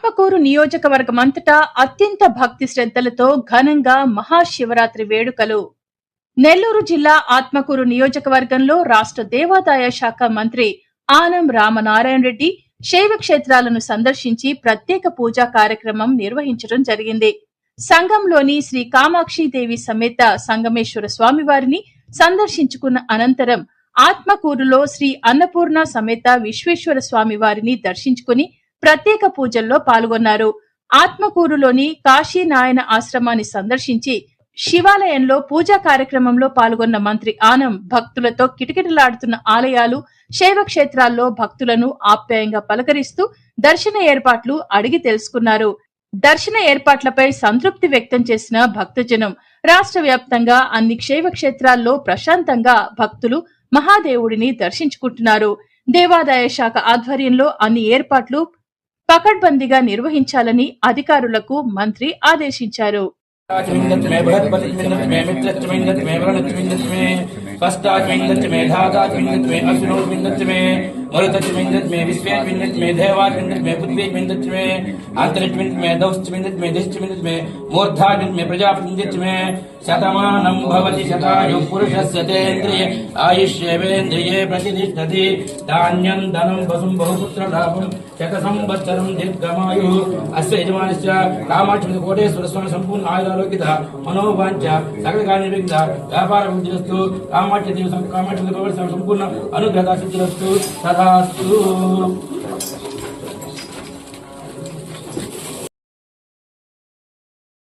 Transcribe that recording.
ఆత్మకూరు నియోజకవర్గమంతటా అత్యంత భక్తి శ్రద్ధలతో ఘనంగా మహాశివరాత్రి వేడుకలు. నెల్లూరు జిల్లా ఆత్మకూరు నియోజకవర్గంలో రాష్ట్ర దేవాదాయ శాఖ మంత్రి ఆనం రామనారాయణ రెడ్డి శైవ క్షేత్రాలను సందర్శించి ప్రత్యేక పూజా కార్యక్రమం నిర్వహించడం జరిగింది. సంఘంలోని శ్రీ కామాక్షిదేవి సమేత సంగమేశ్వర స్వామివారిని సందర్శించుకున్న అనంతరం ఆత్మకూరులో శ్రీ అన్నపూర్ణ సమేత విశ్వేశ్వర స్వామి వారిని దర్శించుకుని ప్రత్యేక పూజల్లో పాల్గొన్నారు. ఆత్మకూరులోని కాశీనాయన ఆశ్రమాన్ని సందర్శించి శివాలయంలో పూజా కార్యక్రమంలో పాల్గొన్న మంత్రి ఆనం భక్తులతో కిటకిటలాడుతున్న ఆలయాలు, శైవ క్షేత్రాల్లో భక్తులను ఆప్యాయంగా పలకరిస్తూ దర్శన ఏర్పాట్లు అడిగి తెలుసుకున్నారు. దర్శన ఏర్పాట్లపై సంతృప్తి వ్యక్తం చేసిన భక్తజనం రాష్ట్ర వ్యాప్తంగా అన్ని శైవ క్షేత్రాల్లో ప్రశాంతంగా భక్తులు మహాదేవుడిని దర్శించుకుంటున్నారు. దేవాదాయ శాఖ ఆధ్వర్యంలో అన్ని ఏర్పాట్లు పకడ్బందీగా నిర్వహించాలని అధికారులకు మంత్రి ఆదేశించారు. శతమానం భవతి శతాయు పురుషస్య తేంద్రియే ఆయుష్యేవేంద్రియే ప్రతిష్టతి ధాన్యం ధనం వసుం బహుపుత్ర లాభం శత సంవత్సరం దీర్ఘమాయు అస్య యజమానస్య కామాక్షి కోటేశ్వర స్వామి సంపూర్ణ ఆయురారోగ్యత మనోవాంఛ సకల కార్యనిర్విఘ్న వ్యాపార వృద్ధిరస్తు కామాక్షి సంపూర్ణ అనుగ్రహ సిద్ధిరస్తు తథాస్తు.